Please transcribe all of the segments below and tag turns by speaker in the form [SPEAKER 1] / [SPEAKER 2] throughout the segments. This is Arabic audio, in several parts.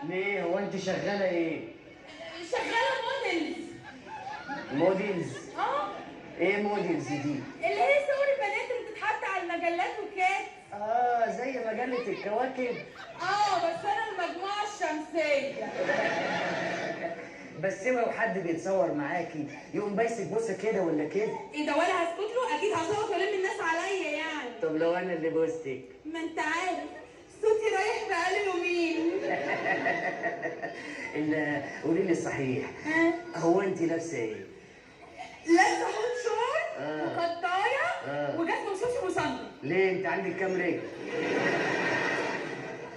[SPEAKER 1] ليه؟ هو انت شغاله ايه؟
[SPEAKER 2] شغاله موديلز.
[SPEAKER 1] موديلز؟
[SPEAKER 2] اه.
[SPEAKER 1] ايه موديلز دي؟
[SPEAKER 2] اللي هي صور البنات اللي بتتحط على المجلات وكده.
[SPEAKER 1] زي مجله الكواكب.
[SPEAKER 2] بس انا المجموعه الشمسيه.
[SPEAKER 1] بس لو حد بيتصور معاكي يقوم بايسك بوسه كده ولا كده؟
[SPEAKER 2] ايه ده؟ ولا هسكت له؟ اكيد هصوت والم الناس عليا يعني.
[SPEAKER 1] طب لو انا اللي بوستك؟
[SPEAKER 2] ما انت عارف صوتي رايح بقاله يومين.
[SPEAKER 1] قولي لي الصحيح، هو انت لابسه ايه؟
[SPEAKER 2] لابسه هوت شورت وقطايه وجزمه وشوشي وصندل.
[SPEAKER 1] ليه انت عندك كام رجل؟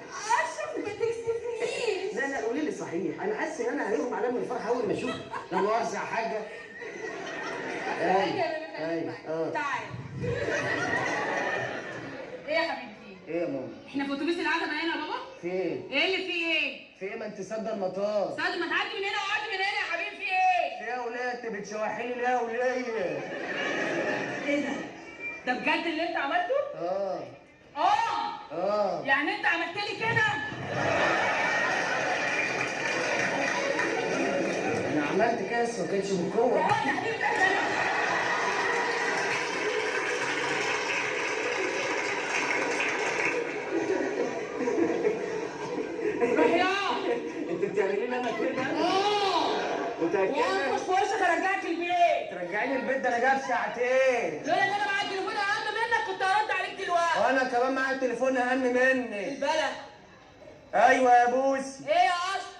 [SPEAKER 2] اشرف ما تكسفنيش.
[SPEAKER 1] لا قولي لي صحيح، انا حاسس ان انا هيغمى عليا من الفرحه اول ما اشوفك. لا مؤاخذه يا حاجه.
[SPEAKER 2] ايوه تعال. ايه يا حبيبتي؟
[SPEAKER 1] ايه يا ماما؟
[SPEAKER 2] احنا في اتوبيس العتبه هنا يا بابا؟
[SPEAKER 1] في ايه؟
[SPEAKER 2] ايه اللي فيه ايه؟
[SPEAKER 1] في ايه؟ ما انت سادة المطار.
[SPEAKER 2] سعد ما تعدي من هنا وقعد من هنا يا حبيبي. في ايه؟
[SPEAKER 1] في ايه يا وليه؟ انت بتشوحيني ليه يا وليه؟
[SPEAKER 2] ايه ده؟ ده بجد اللي انت عملته؟ يعني انت عملت لي كده؟
[SPEAKER 1] انا عملت كده بس ما كانش بالقوه.
[SPEAKER 2] يا حبيبي
[SPEAKER 1] انت بتعملي لي انا كده؟ متأكدة؟
[SPEAKER 2] وانا مش وشك ارجعك البيت.
[SPEAKER 1] ترجعيني البيت؟ ده انا جاي بساعتين.
[SPEAKER 2] لولا ان انا معايا التليفون اهم منك كنت هرد عليك دلوقتي.
[SPEAKER 1] وانا كمان معايا التليفون اهم مني.
[SPEAKER 2] البلد.
[SPEAKER 1] ايوه يا بوسي.
[SPEAKER 2] ايه يا اشرف؟